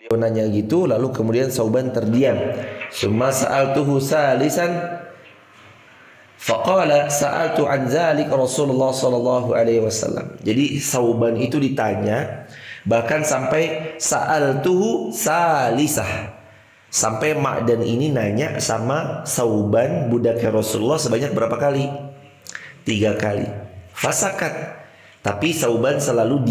Beliau nanya gitu, lalu kemudian Sauban terdiam. Summa sa'altuhu salisan faqala sa'altu an dzalik Rasulullah sallallahu alaihi wasallam. Jadi Sauban itu ditanya, bahkan sampai sa'altuhu salisah. Sampai Ma'dan ini nanya sama Sauban budaknya Rasulullah sebanyak berapa kali? 3 kali. Fasakat. Tapi Sauban selalu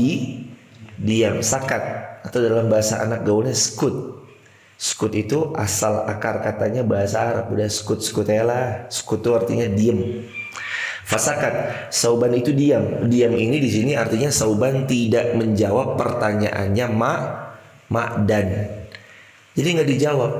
diam, sakat, atau dalam bahasa anak gaulnya skut. Skut itu asal akar katanya bahasa Arab, udah skut lah. Skut itu artinya diam. Fasakat, Sauban itu diam. Diam ini di sini artinya Sauban tidak menjawab pertanyaannya Ma'dan. Jadi nggak dijawab.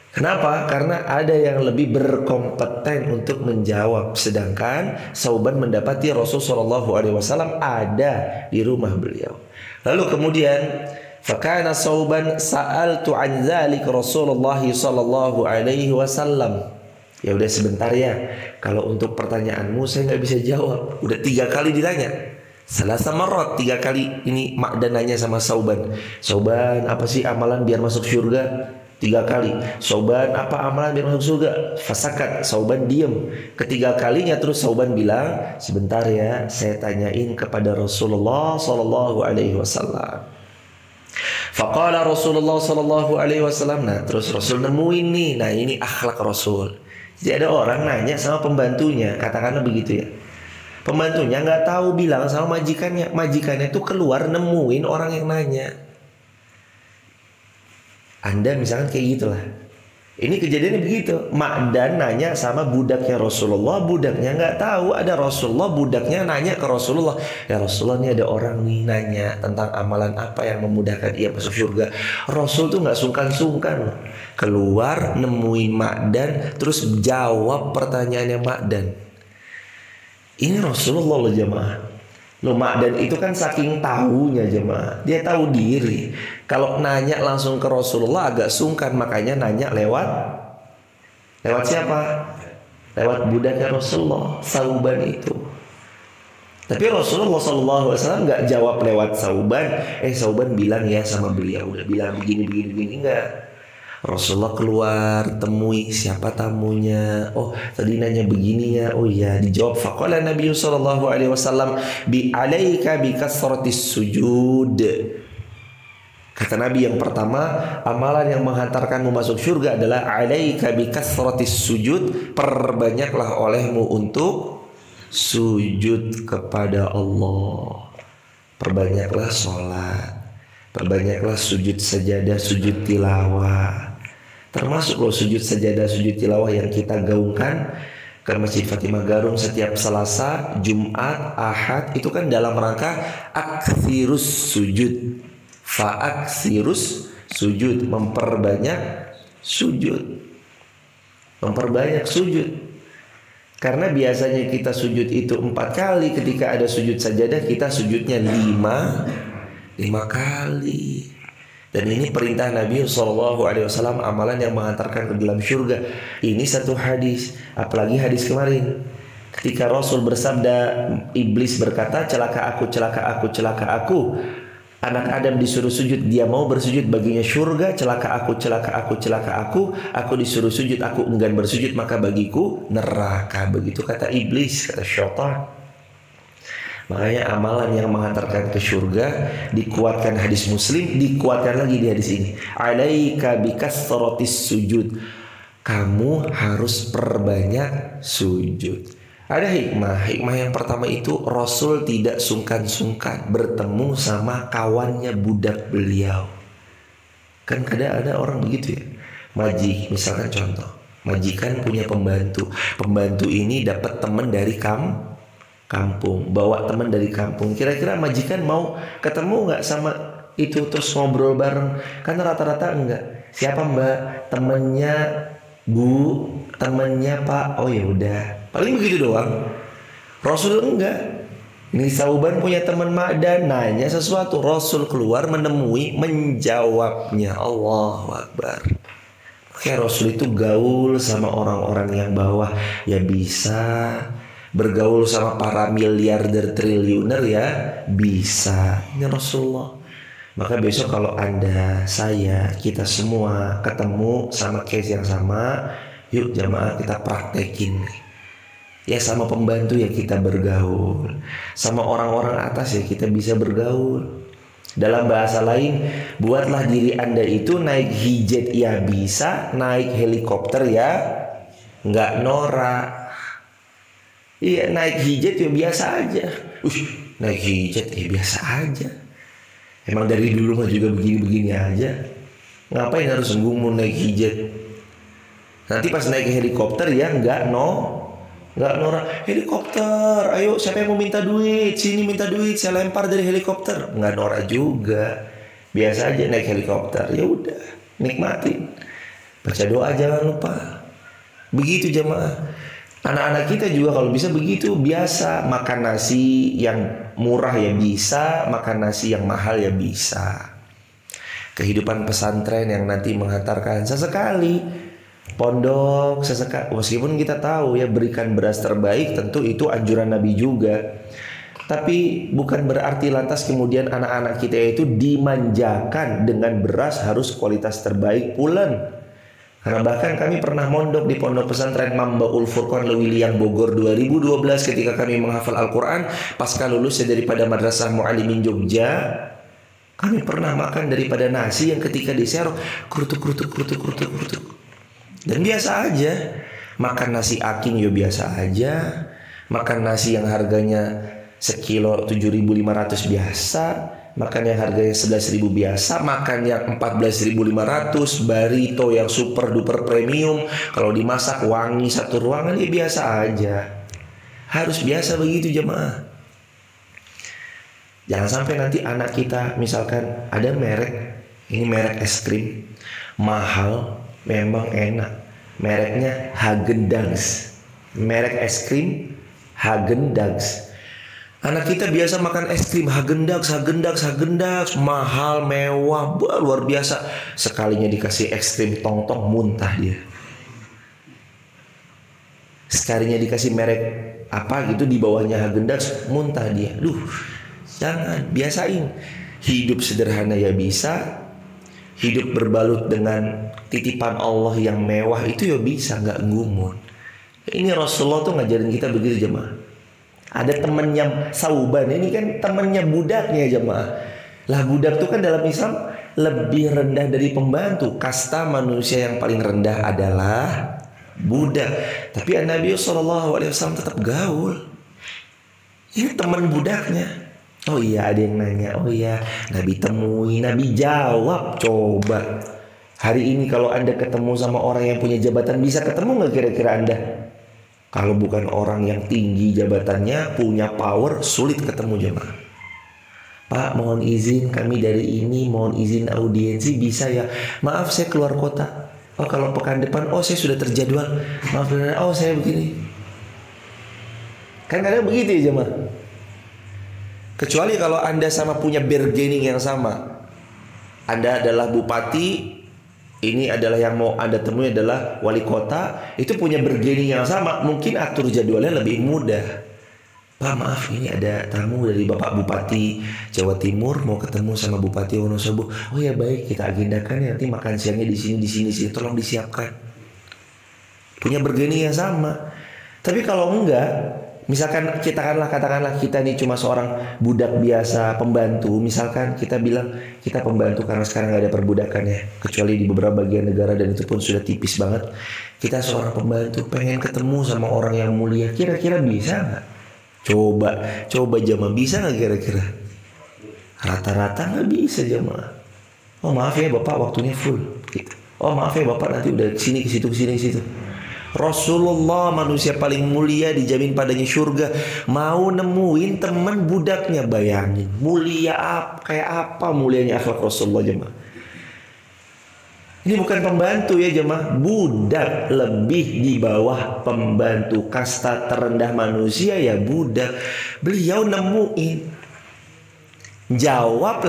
Kenapa? Karena ada yang lebih berkompeten untuk menjawab. Sedangkan Sauban mendapati Rasulullah SAW ada di rumah beliau. Lalu kemudian fakana Sauban sa'altu an dzalik Rasulullah sallallahu alaihi wasallam. Ya udah sebentar ya. Kalau untuk pertanyaanmu saya nggak bisa jawab. Udah 3 kali ditanya. Salasa marrat, 3 kali ini Ma'dan nanya sama Sauban. Sauban, apa sih amalan biar masuk surga? 3 kali. Sauban, apa amalan biar masuk surga? Fasakat. Sauban diam. Ketiga kalinya terus Sauban bilang, sebentar ya, saya tanyain kepada Rasulullah sallallahu alaihi wasallam. Faqala Rasulullah sallallahu alaihi wasallam. Nah, terus Rasul nemuin nih. Nah, ini akhlak Rasul. Jadi ada orang nanya sama pembantunya, katakanlah begitu ya. Pembantunya nggak tahu bilang sama majikannya. Majikannya itu keluar nemuin orang yang nanya. Anda misalkan kayak gitulah. Ini kejadiannya begitu. Ma'dan nanya sama budaknya Rasulullah, budaknya nggak tahu ada Rasulullah, budaknya nanya ke Rasulullah. Ya Rasulullah, ini ada orang nih nanya tentang amalan apa yang memudahkan ia masuk surga. Rasul tuh nggak sungkan-sungkan loh. Keluar nemuin Ma'dan, terus jawab pertanyaannya Ma'dan. Ini Rasulullah loh jemaah. Loh Ma'dan itu kan saking tahunya jemaah. Dia tahu diri. Kalau nanya langsung ke Rasulullah agak sungkan, makanya nanya lewat siapa? Lewat budaknya Rasulullah, Sauban itu. Tapi Rasulullah SAW nggak jawab lewat Sauban. Sauban bilang ya sama beliau, udah bilang begini enggak. Rasulullah keluar, temui siapa tamunya. Oh, tadi nanya begini ya. Oh iya, dijawab. Faqala Nabi sallallahu alaihi wasallam bi alaika bi kasratis sujud. Kata Nabi yang pertama, amalan yang menghantarkanmu masuk surga adalah alaika bi kasratis sujud. Perbanyaklah olehmu untuk sujud kepada Allah. Perbanyaklah sholat. Perbanyaklah sujud sajadah, sujud tilawah. Termasuk loh sujud sajadah, sujud tilawah yang kita gaungkan ke Masjid Fatimah Garung setiap Selasa, Jumat, Ahad. Itu kan dalam rangka aktsirus sujud. Fa'aksirus sujud, memperbanyak sujud. Memperbanyak sujud. Karena biasanya kita sujud itu 4 kali. Ketika ada sujud sajadah, kita sujudnya 5 kali. Dan ini perintah Nabi SAW, amalan yang mengantarkan ke dalam surga. Ini satu hadis. Apalagi hadis kemarin, ketika Rasul bersabda, iblis berkata, celaka aku, celaka aku, celaka aku. Anak Adam disuruh sujud, dia mau bersujud, baginya surga. Celaka aku, celaka aku, celaka aku. Aku disuruh sujud, aku enggan bersujud, maka bagiku neraka. Begitu kata iblis, kata syaitan. Makanya amalan yang mengantarkan ke surga dikuatkan hadis Muslim, dikuatkan lagi di hadis ini. Alaika bikasratis sujud. Kamu harus perbanyak sujud. Ada hikmah yang pertama itu Rasul tidak sungkan-sungkan bertemu sama kawannya budak beliau. Kan kadang ada orang begitu ya. Misalkan contoh, majikan punya pembantu. Pembantu ini dapat teman dari kampung, bawa teman dari kampung. Kira-kira majikan mau ketemu nggak sama itu terus ngobrol bareng? Kan rata-rata enggak. Siapa mbak? Temennya bu, temennya pak. Oh ya udah, paling begitu doang. Rasul enggak. Ini Sauban punya teman Ma'dan, nanya sesuatu, Rasul keluar menemui, menjawabnya. Allahu Akbar. Oke, Rasul itu gaul sama orang-orang yang bawah. Ya bisa bergaul sama para miliarder triliuner, ya bisa. Ini Rasulullah. Maka besok kalau Anda, saya, kita semua ketemu sama case yang sama, yuk jamaah kita praktekin. Ya sama pembantu ya kita bergaul, sama orang-orang atas ya kita bisa bergaul. Dalam bahasa lain, buatlah diri Anda itu naik hijet ya bisa, naik helikopter ya nggak norak. Iya, naik hijet ya biasa aja. Naik hijet ya biasa aja. Emang dari dulu mah juga begini-begini aja. Ngapain harus nggumun naik hijet? Nanti pas naik helikopter ya nggak norak. Helikopter, ayo siapa yang mau minta duit? Sini minta duit, saya lempar dari helikopter. Nggak norak juga. Biasa aja naik helikopter. Ya udah, nikmatin. Baca doa jangan lupa. Begitu jamaah. Anak-anak kita juga kalau bisa begitu, biasa makan nasi yang murah ya bisa, makan nasi yang mahal ya bisa. Kehidupan pesantren yang nanti menghantarkan sesekali pondok, sesekali, meskipun kita tahu ya berikan beras terbaik, tentu itu anjuran Nabi juga. Tapi bukan berarti lantas kemudian anak-anak kita itu dimanjakan dengan beras harus kualitas terbaik pulen. Karena bahkan kami pernah mondok di pondok pesantren Mambaul Furqan Lewiliang Bogor 2012 ketika kami menghafal Al-Quran. Pasca lulusnya daripada Madrasah Mu'alimin Jogja, kami pernah makan daripada nasi yang ketika diserok kerutuk. Dan biasa aja. Makan nasi aking ya biasa aja. Makan nasi yang harganya sekilo 7.500 biasa. Makan yang harganya 11.000 biasa, makan yang 14.500, barito yang super duper premium, kalau dimasak wangi satu ruangan ya biasa aja. Harus biasa begitu jemaah. Jangan sampai nanti anak kita misalkan ada merek, ini merek es krim mahal, memang enak, mereknya Häagen-Dazs, merek es krim Häagen-Dazs. Anak kita biasa makan es krim Häagen-Dazs, mahal, mewah, luar biasa. Sekalinya dikasih es krim tong-tong muntah dia. Sekalinya dikasih merek apa gitu di bawahnya Häagen-Dazs muntah dia. Jangan, biasain. Hidup sederhana ya bisa. Hidup berbalut dengan titipan Allah yang mewah itu ya bisa, nggak ngumun. Ini Rasulullah tuh ngajarin kita begitu jemaah. Ada temannya Sauban, ini kan temannya budaknya jemaah. Lah budak itu kan dalam Islam lebih rendah dari pembantu. Kasta manusia yang paling rendah adalah budak. Tapi Nabi SAW tetap gaul. Ini teman budaknya. Oh iya, ada yang nanya. Oh iya, Nabi temui, Nabi jawab. Coba hari ini kalau Anda ketemu sama orang yang punya jabatan, bisa ketemu nggak kira-kira Anda? Kalau bukan orang yang tinggi jabatannya, punya power, sulit ketemu jemaah. Pak, mohon izin kami dari ini, mohon izin audiensi, bisa ya? Maaf saya keluar kota. Oh kalau pekan depan, oh saya sudah terjadwal. Maaf, oh saya begini. Kan kadang begitu ya jemaah. Kecuali kalau Anda sama punya bargaining yang sama. Anda adalah bupati, ini adalah yang mau Anda temui adalah wali kota, itu punya bargaining yang sama, mungkin atur jadwalnya lebih mudah. Pak maaf, ini ada tamu dari Bapak Bupati Jawa Timur mau ketemu sama Bupati Wonosobo. Oh ya baik, kita agendakan ya, nanti makan siangnya di sini, tolong disiapkan. Punya bargaining yang sama. Tapi kalau enggak, misalkan katakanlah kita nih cuma seorang budak biasa, pembantu. Misalkan kita bilang kita pembantu karena sekarang nggak ada perbudakan ya, kecuali di beberapa bagian negara dan itu pun sudah tipis banget. Kita seorang pembantu pengen ketemu sama orang yang mulia, kira-kira bisa nggak? Coba jamaah, bisa nggak kira-kira? Rata-rata nggak bisa jamaah. Oh maaf ya bapak, waktunya full. Gitu. Oh maaf ya bapak, nanti udah kesini ke situ. Rasulullah manusia paling mulia, dijamin padanya surga, mau nemuin teman budaknya. Bayangin mulia apa, kayak apa mulianya akhlak Rasulullah jemaah. Ini bukan pembantu ya jemaah, budak, lebih di bawah pembantu. Kasta terendah manusia ya budak. Beliau nemuin, jawab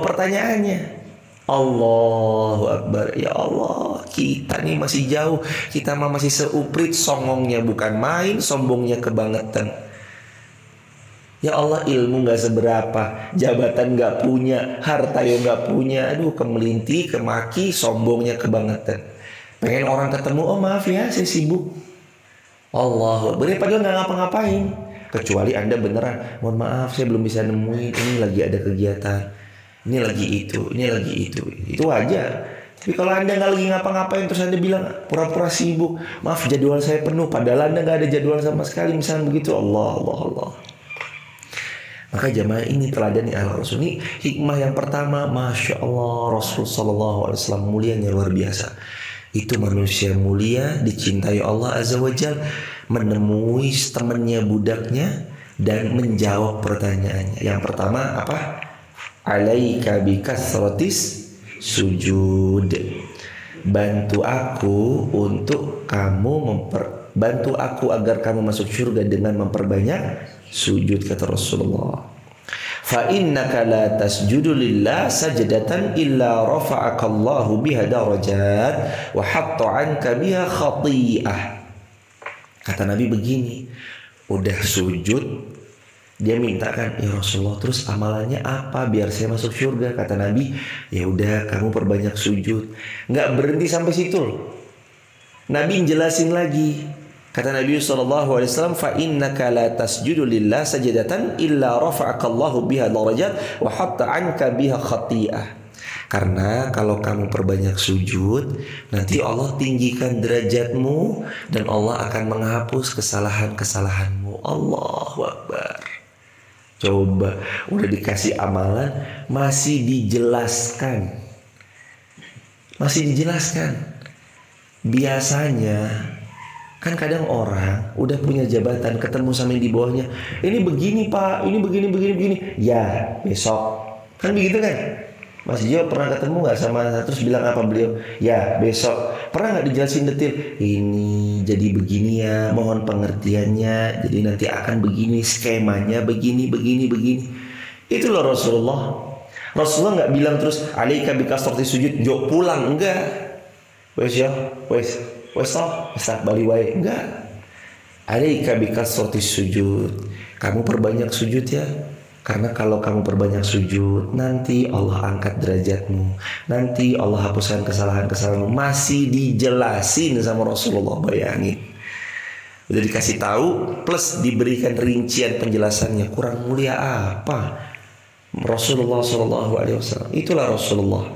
pertanyaannya. Allahu Akbar. Ya Allah, kita nih masih jauh. Kita mah masih seuprit, songongnya bukan main, sombongnya kebangetan. Ya Allah, ilmu gak seberapa, jabatan gak punya, harta yang gak punya. Aduh, kemelinti, kemaki, sombongnya kebangetan. Pengen orang ketemu, oh maaf ya saya sibuk. Allah, padahal gak ngapa-ngapain. Kecuali Anda beneran, mohon maaf saya belum bisa nemuin, ini lagi ada kegiatan, ini lagi itu, ini lagi itu. Itu aja. Tapi kalau Anda gak lagi ngapa-ngapain terus Anda bilang pura-pura sibuk, maaf jadwal saya penuh, padahal Anda gak ada jadwal sama sekali, misalnya begitu. Allah. Maka jamaah ini teladani ala Rasul. Ini hikmah yang pertama, Masya Allah, Rasul Sallallahu Alaihi Wasallam mulianya luar biasa. Itu manusia mulia, dicintai Allah Azza wa Jal, menemui temannya budaknya dan menjawab pertanyaannya. Yang pertama apa? Alaika bikasratis sujud. Bantu aku untuk kamu bantu aku agar kamu masuk surga dengan memperbanyak sujud, kata Rasulullah. Fa innaka la tasjudu lillah sajdatan illa rafa'aka Allahu biha darajat wa hatta 'anka biha khati'ah. Kata Nabi begini, udah sujud dia minta kan, ya Rasulullah terus amalannya apa biar saya masuk surga? Kata Nabi, ya udah kamu perbanyak sujud. Nggak berhenti sampai situ. Nabi jelasin lagi. Kata Nabi SAW, fa innaka la tasjudu lillah sajdatan illa rafa'aka Allahu biha darajat wa hatta 'anka biha khati'ah. Karena kalau kamu perbanyak sujud, nanti Allah tinggikan derajatmu dan Allah akan menghapus kesalahan-kesalahanmu. Allahu Akbar. Coba, udah dikasih amalan, masih dijelaskan. Biasanya kan kadang orang udah punya jabatan, ketemu sama yang di bawahnya, ini begini pak, ini begini. Ya besok, kan begitu kan? Mas Jo pernah ketemu nggak sama, terus bilang apa beliau? Ya besok. Pernah nggak dijelasin detail? Ini jadi begini ya, mohon pengertiannya. Jadi nanti akan begini skemanya, begini. Itu loh Rasulullah. Rasulullah nggak bilang terus alaika bikasrati sujud, Jo pulang, enggak. Wes bali wae, enggak. Alaika bikasrati sujud. Kamu perbanyak sujud ya. Karena kalau kamu perbanyak sujud, nanti Allah angkat derajatmu. Nanti Allah hapuskan kesalahan-kesalahanmu. Masih dijelasin sama Rasulullah, bayangin. Udah dikasih tahu plus diberikan rincian penjelasannya. Kurang mulia apa? Rasulullah SAW. Itulah Rasulullah.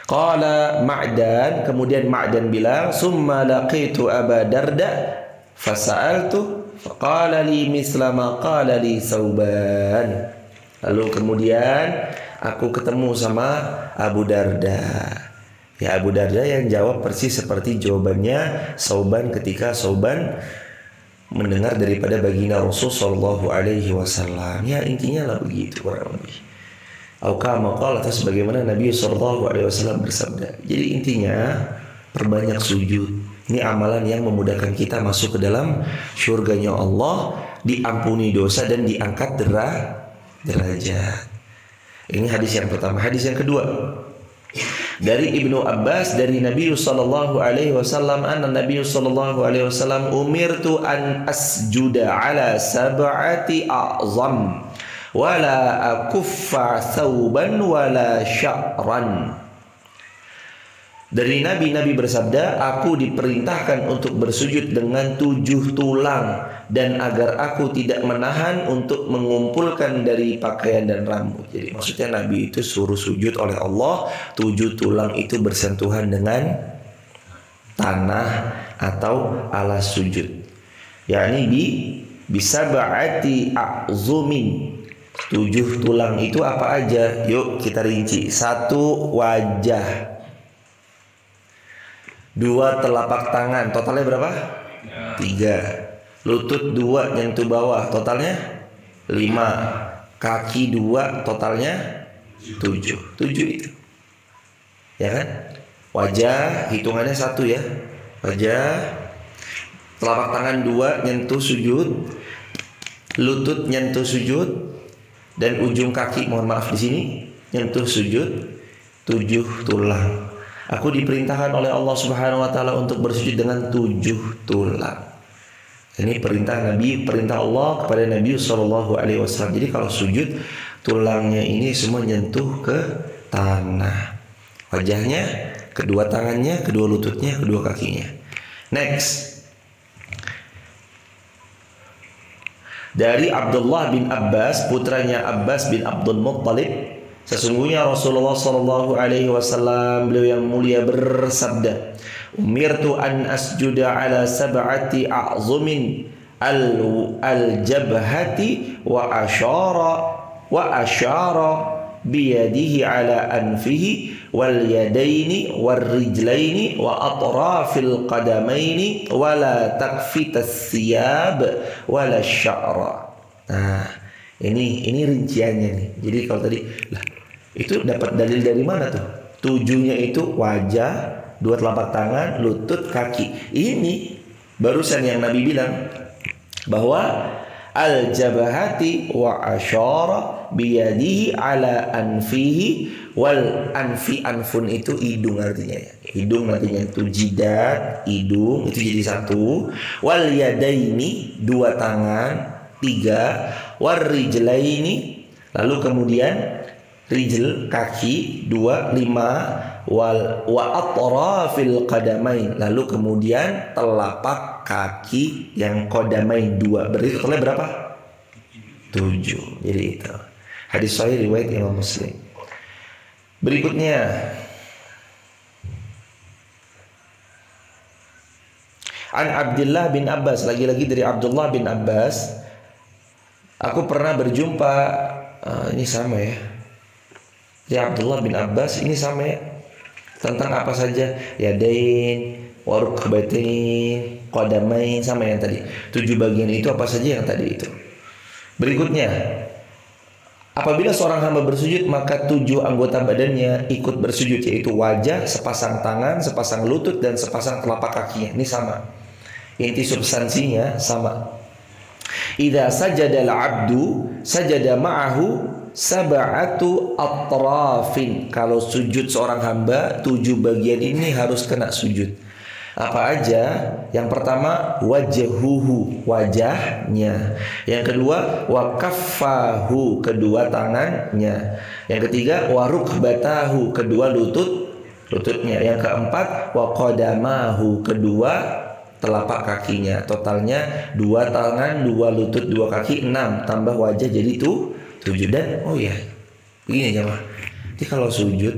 Qala Ma'dan, kemudian Ma'dan bilang, summa laqitu Aba Darda fasa'altu faqala li misla ma qala li Sauban. Lalu kemudian aku ketemu sama Abu Darda. Ya, Abu Darda yang jawab persis seperti jawabannya Sauban ketika Sauban mendengar daripada baginda Rasul sallallahu alaihi wasallam. Ya, intinya lah begitu kurang lebih. Kama qala, atas bagaimana Nabi sallallahu alaihi wasallam bersabda. Jadi intinya perbanyak sujud. Ini amalan yang memudahkan kita masuk ke dalam syurganya Allah, diampuni dosa dan diangkat derajat. Ini hadis yang pertama. Hadis yang kedua dari Ibnu Abbas dari Nabi sallallahu alaihi wasallam, anna Nabi sallallahu alaihi wasallam umirtu an asjuda ala sab'ati a'zam wala akuffa thawban wala sya'ran. Dari Nabi bersabda, aku diperintahkan untuk bersujud dengan 7 tulang dan agar aku tidak menahan untuk mengumpulkan dari pakaian dan rambut. Jadi maksudnya Nabi itu suruh sujud oleh Allah, 7 tulang itu bersentuhan dengan tanah atau alas sujud. Yakni bisa ba'ati a'zumin. 7 tulang itu apa aja? Yuk kita rinci. 1 wajah, 2 telapak tangan, totalnya berapa? 3. Lutut 2 nyentuh bawah, totalnya 5. Kaki 2, totalnya 7. 7 itu, ya kan? Wajah hitungannya 1 ya. Wajah, telapak tangan 2 nyentuh sujud, lutut nyentuh sujud, dan ujung kaki, mohon maaf di sini, nyentuh sujud. 7 tulang. Aku diperintahkan oleh Allah Subhanahu wa taala untuk bersujud dengan 7 tulang. Ini perintah Nabi, perintah Allah kepada Nabi Shallallahu Alaihi Wasallam. Jadi kalau sujud, tulangnya ini semua nyentuh ke tanah, wajahnya, kedua tangannya, kedua lututnya, kedua kakinya. Next, dari Abdullah bin Abbas, putranya Abbas bin Abdul Muttalib, sesungguhnya Rasulullah Shallallahu Alaihi Wasallam, beliau yang mulia, bersabda, umirtu an asjuda ala sab'ati a'zumin al-jabhati wa asyara biyadihi ala anfihi wal yadaini wal rijlaini wa atrafil qadamaini wa la takfitas siyab wa la sya'ra. Nah, ini rinciannya nih. Jadi kalau tadi lah, itu dapat dalil dari mana tuh? 7-nya itu wajah, 2 telapak tangan, lutut, kaki. Ini barusan yang Nabi bilang bahwa al-jabahati wa asyara biyadihi ala anfihi wal anfun itu hidung artinya ya. Hidung artinya itu jidat, hidung itu jadi satu. Wal yadaini 2 tangan, 3. War rijlaini, lalu kemudian rijl kaki 2, 5. Wa atrafil qadamain, lalu kemudian telapak kaki yang qadamain 2. Berarti totalnya berapa? 7. Jadi itu hadis sahih riwayat Imam Muslim. Berikutnya, an Abdullah bin Abbas, lagi-lagi dari Abdullah bin Abbas, aku pernah berjumpa, ini sama ya, ya Abdullah bin Abbas ini sama ya, tentang apa saja, yadain, warukbatain, qadamain, sama yang tadi. 7 bagian itu apa saja yang tadi itu. Berikutnya, apabila seorang hamba bersujud, maka 7 anggota badannya ikut bersujud, yaitu wajah, sepasang tangan, sepasang lutut, dan sepasang telapak kakinya. Ini sama. Inti substansinya sama. Idza sajada al-'abdu sajada ma'ahu sab'atu atrafin. Kalau sujud seorang hamba, 7 bagian ini harus kena sujud. Apa aja? Yang pertama, wajhuhu, wajahnya. Yang kedua, wa kaffahu, kedua tangannya. Yang ketiga, wa rukbatahu, kedua lututnya. Yang keempat, wa qadamahu, kedua telapak kakinya. Totalnya 2 tangan, 2 lutut, 2 kaki, 6. Tambah wajah jadi 7. Dan oh ya, begini jemaah. Jadi kalau sujud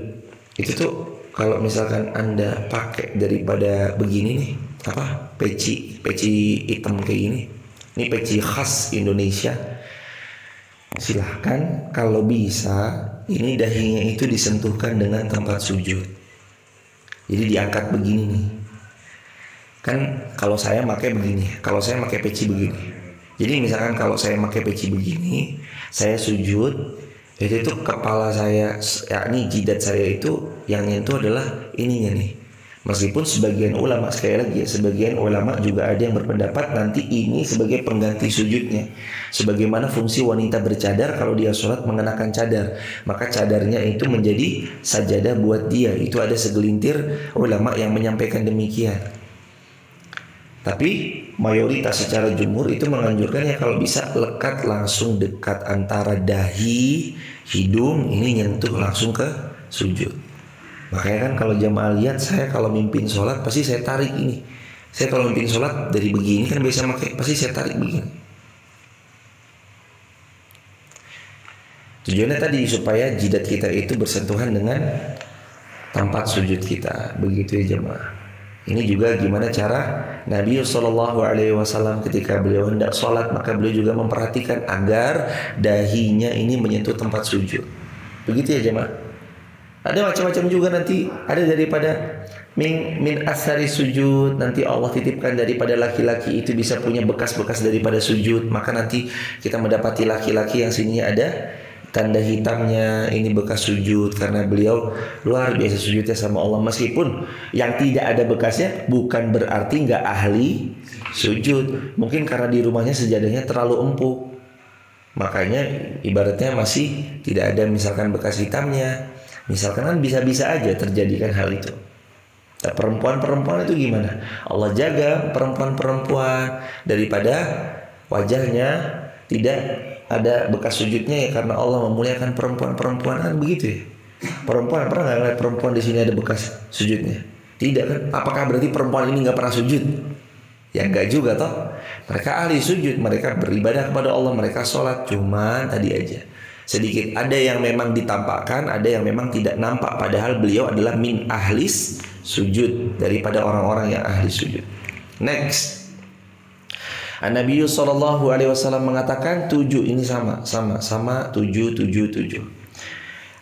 itu tuh, kalau misalkan Anda pakai daripada begini nih, apa, peci hitam kayak gini, ini peci khas Indonesia, silahkan kalau bisa ini dahinya itu disentuhkan dengan tempat sujud. Jadi diangkat begini nih. Kan kalau saya pakai begini, kalau saya pakai peci begini. Jadi misalkan kalau saya pakai peci begini, saya sujud, itu kepala saya, yakni jidat saya itu yang nyentuh adalah ininya nih. Meskipun sebagian ulama, sekali lagi ya, sebagian ulama juga ada yang berpendapat nanti ini sebagai pengganti sujudnya. Sebagaimana fungsi wanita bercadar, kalau dia sholat mengenakan cadar, maka cadarnya itu menjadi sajadah buat dia. Itu ada segelintir ulama yang menyampaikan demikian. Tapi mayoritas secara jumhur itu menganjurkannya kalau bisa lekat, langsung dekat antara dahi, hidung, ini nyentuh langsung ke sujud. Makanya kan kalau jamaah lihat, saya kalau mimpin sholat pasti saya tarik ini. Saya kalau mimpin sholat dari begini kan biasa pakai, pasti saya tarik begini. Tujuannya tadi supaya jidat kita itu bersentuhan dengan tempat sujud kita. Begitu ya jemaah. Ini juga gimana cara Nabi SAW ketika beliau hendak sholat, maka beliau juga memperhatikan agar dahinya ini menyentuh tempat sujud. Begitu ya jemaah. Ada macam-macam juga nanti, ada daripada min asari sujud, nanti Allah titipkan daripada laki-laki itu bisa punya bekas-bekas daripada sujud, maka nanti kita mendapati laki-laki yang sininya ada tanda hitamnya, ini bekas sujud karena beliau luar biasa sujudnya sama Allah. Meskipun yang tidak ada bekasnya bukan berarti nggak ahli sujud, mungkin karena di rumahnya sejadahnya terlalu empuk, makanya ibaratnya masih tidak ada misalkan bekas hitamnya. Misalkan kan bisa-bisa aja terjadikan hal itu. Nah, perempuan-perempuan itu gimana? Allah jaga perempuan-perempuan daripada wajahnya tidak ada bekas sujudnya, ya karena Allah memuliakan perempuan-perempuan, kan begitu ya. Perempuan pernah nggak ngeliat perempuan di sini ada bekas sujudnya? Tidak kan? Apakah berarti perempuan ini nggak pernah sujud? Ya enggak juga toh. Mereka ahli sujud, mereka beribadah kepada Allah, mereka sholat. Cuman tadi aja sedikit ada yang memang ditampakkan, ada yang memang tidak nampak. Padahal beliau adalah min ahlis sujud, daripada orang-orang yang ahli sujud. Next, Nabi sallallahu alaihi wasallam mengatakan 7 ini sama 7.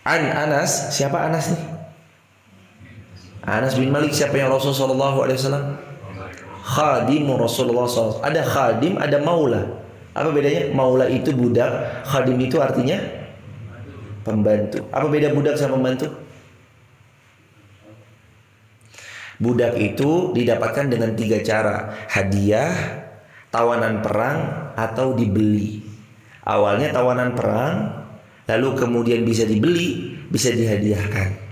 Anas, siapa Anas nih? Anas bin Malik, siapa yang Rasul sallallahu alaihi wasallam? Khadim Rasulullah SAW. Ada khadim, ada maula. Apa bedanya? Maula itu budak, khadim itu artinya pembantu. Apa beda budak sama pembantu? Budak itu didapatkan dengan 3 cara: hadiah, tawanan perang, atau dibeli. Awalnya tawanan perang, lalu kemudian bisa dibeli, bisa dihadiahkan.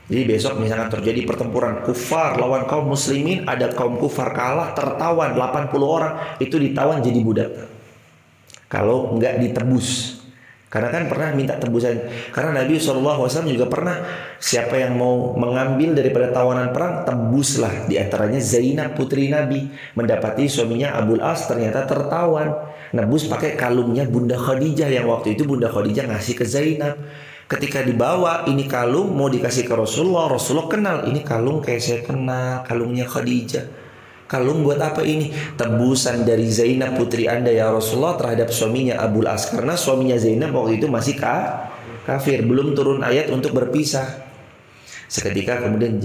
Jadi besok misalkan terjadi pertempuran kufar lawan kaum muslimin, ada kaum kufar kalah, tertawan 80 orang, itu ditawan jadi budak. Kalau enggak ditebus. Karena kan pernah minta tebusan. Karena Nabi SAW juga pernah, siapa yang mau mengambil daripada tawanan perang, tebuslah. Di antaranya Zainab putri Nabi, mendapati suaminya Abul As ternyata tertawan. Nebus pakai kalungnya Bunda Khadijah, yang waktu itu Bunda Khadijah ngasih ke Zainab. Ketika dibawa ini kalung mau dikasih ke Rasulullah, Rasulullah kenal, ini kalung kayak saya kenal, kalungnya Khadijah. Kalung buat apa ini? Tebusan dari Zainab putri Anda ya Rasulullah terhadap suaminya Abul As. Karena suaminya Zainab waktu itu masih kafir, belum turun ayat untuk berpisah. Seketika kemudian,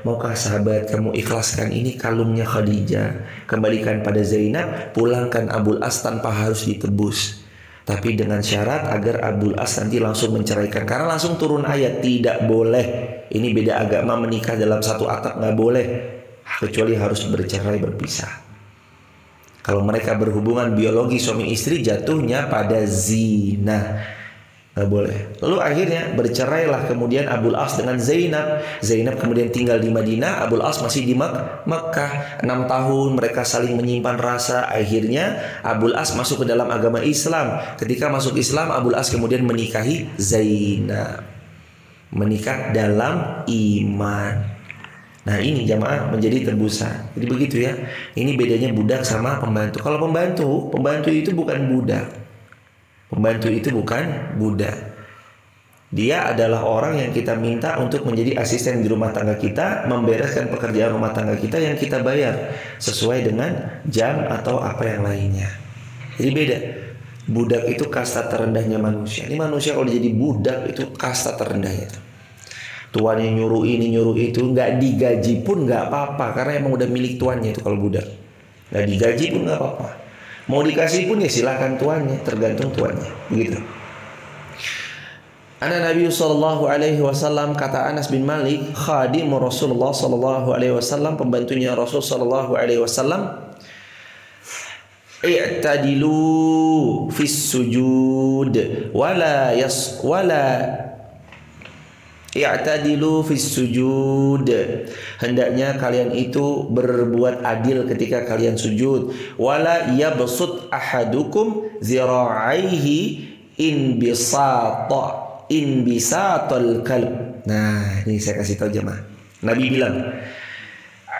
maukah sahabat kamu ikhlaskan ini kalungnya Khadijah, kembalikan pada Zainab, pulangkan Abul As tanpa harus ditebus. Tapi dengan syarat agar Abul As nanti langsung menceraikan. Karena langsung turun ayat, tidak boleh. Ini beda agama, menikah dalam satu atap nggak boleh, kecuali harus bercerai berpisah. Kalau mereka berhubungan biologi suami istri, jatuhnya pada zina, nggak boleh. Lalu akhirnya bercerailah kemudian Abul As dengan Zainab. Zainab kemudian tinggal di Madinah, Abul As masih di Makkah. 6 tahun mereka saling menyimpan rasa. Akhirnya Abul As masuk ke dalam agama Islam. Ketika masuk Islam, Abul As kemudian menikahi Zainab, menikah dalam iman. Nah ini jamaah menjadi tebusan. Jadi begitu ya. Ini bedanya budak sama pembantu. Kalau pembantu itu bukan budak. Pembantu itu bukan budak. Dia adalah orang yang kita minta untuk menjadi asisten di rumah tangga kita, membereskan pekerjaan rumah tangga kita yang kita bayar sesuai dengan jam atau apa yang lainnya. Jadi beda. Budak itu kasta terendahnya manusia. Ini manusia kalau jadi budak itu kasta terendahnya. Tuannya nyuruh ini nyuruh itu, nggak digaji pun nggak apa-apa, karena emang udah milik tuannya itu kalau budak. Nggak digaji pun nggak apa-apa. Mau dikasih pun ya silahkan tuannya, tergantung tuannya. Begitu. Nabi sallallahu alaihi wasallam, kata Anas bin Malik, khadim Rasulullah sallallahu alaihi wasallam, pembantunya Rasul sallallahu alaihi wasallam, i'tadilu fis sujud wala i'tadilu fis sujud. Hendaknya kalian itu berbuat adil ketika kalian sujud. Wala yabsut ahadukum zira'aihi inbisatal kalb. Nah, ini saya kasih tahu jemaah. Nabi bilang,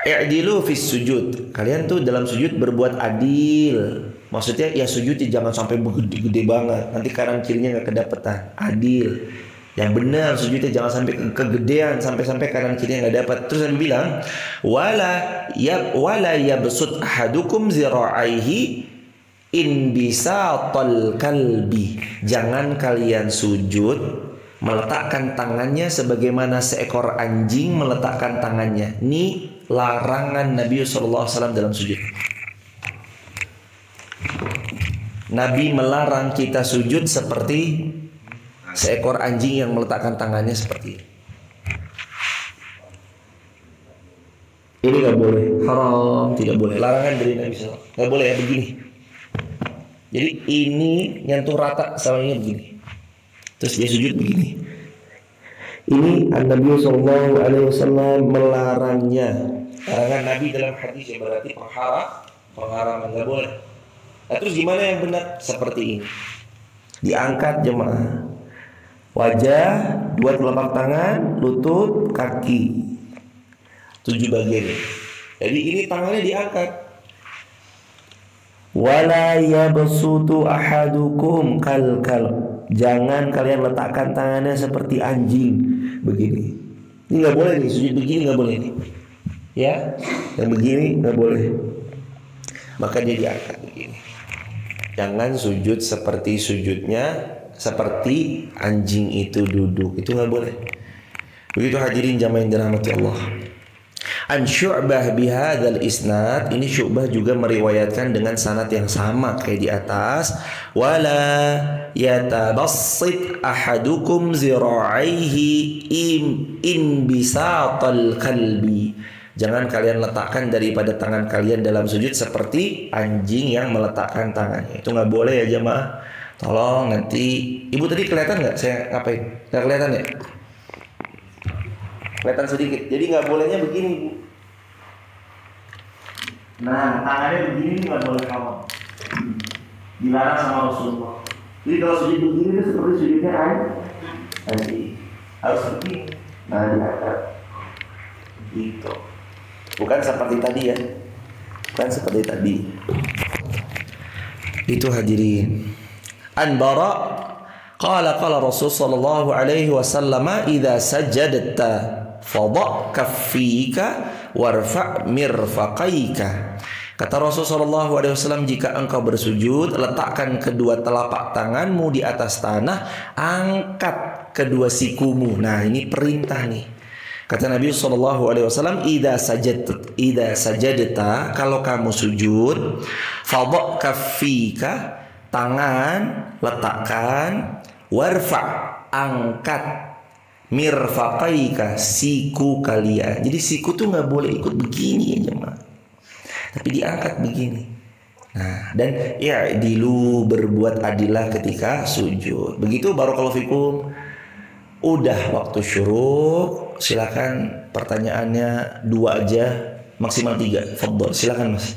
i'dilu fis sujud. Kalian tuh dalam sujud berbuat adil. Maksudnya ya sujudnya jangan sampai gede banget, nanti kanan kirinya nggak kedapetan. Adil. Yang benar sujudnya jangan sampai kegedean sampai kanan kirinya nggak dapat. Terus Nabi bilang, wala yabsut ahadukum zira'aihi inbisatal kalbi. Jangan kalian sujud meletakkan tangannya sebagaimana seekor anjing meletakkan tangannya. Ini larangan Nabi SAW dalam sujud. Nabi melarang kita sujud seperti seekor anjing yang meletakkan tangannya seperti ini. Ini gak boleh, haram, tidak boleh. Larangan dari Nabi SAW. Gak boleh ya begini. Jadi ini nyentuh rata sama ini begini. Terus dia sujud begini. Ini Nabi Sallallahu Alaihi Wasallam melarangnya. Larangan Nabi dalam hadis yang berarti pengharaman, nggak boleh. Nah, terus gimana yang benar? Seperti ini. Diangkat jemaah. Wajah, dua telapak tangan, lutut, kaki. 7 bagian. Jadi ini tangannya diangkat. Wala yabsutu ahadukum kalkal. Jangan kalian letakkan tangannya seperti anjing begini. Ini nggak boleh nih, sujud begini nggak boleh nih. Ya, yang begini nggak boleh. Maka dia diangkat begini. Jangan sujud seperti anjing itu duduk. Itu nggak boleh. Begitu hadirin jamaah yang dirahmati Allah. An Syu'bah bihadzal isnad, ini Syu'bah juga meriwayatkan dengan sanad yang sama kayak di atas. Wala yatabassit ahadukum zira'aihi in bisatal kalbi. Jangan kalian letakkan daripada tangan kalian dalam sujud seperti anjing yang meletakkan tangannya. Itu nggak boleh ya jemaah. Tolong nanti, ibu tadi kelihatan nggak saya ngapain? Nggak kelihatan ya? Kelihatan sedikit. Jadi nggak bolehnya begini, Bu. Nah, tangannya begini nggak boleh kawan. Dilarang sama Rasulullah. Jadi kalau sujud begini itu seperti sujudnya nanti harus begini. Nah, diangkat. Gitu. Bukan seperti tadi ya. Bukan seperti tadi. Itu hadirin. An Bara qala Rasul sallallahu alaihi wasallam idza sajadta fadha kaffika warfa' mirfaqaika. Kata Rasul sallallahu alaihi wasallam, jika engkau bersujud, letakkan kedua telapak tanganmu di atas tanah, angkat kedua sikumu. Nah, ini perintah nih. Kata Nabi sallallahu alaihi wasallam, idza sajadta, kalau kamu sujud, fadha kaffika, tangan letakkan, warfa' angkat, mirfaqaika, siku kalian. Jadi siku tuh nggak boleh ikut begini ya jemaah, tapi diangkat begini. Nah, dan ya dilu berbuat adilah ketika sujud. Begitu barakallahu fikum. Udah waktu syuruk, silakan pertanyaannya 2 aja, maksimal 3. Fadhol, silakan Mas.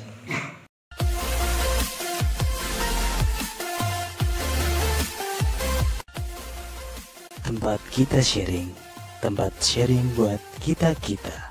Tempat kita sharing, tempat sharing buat kita-kita.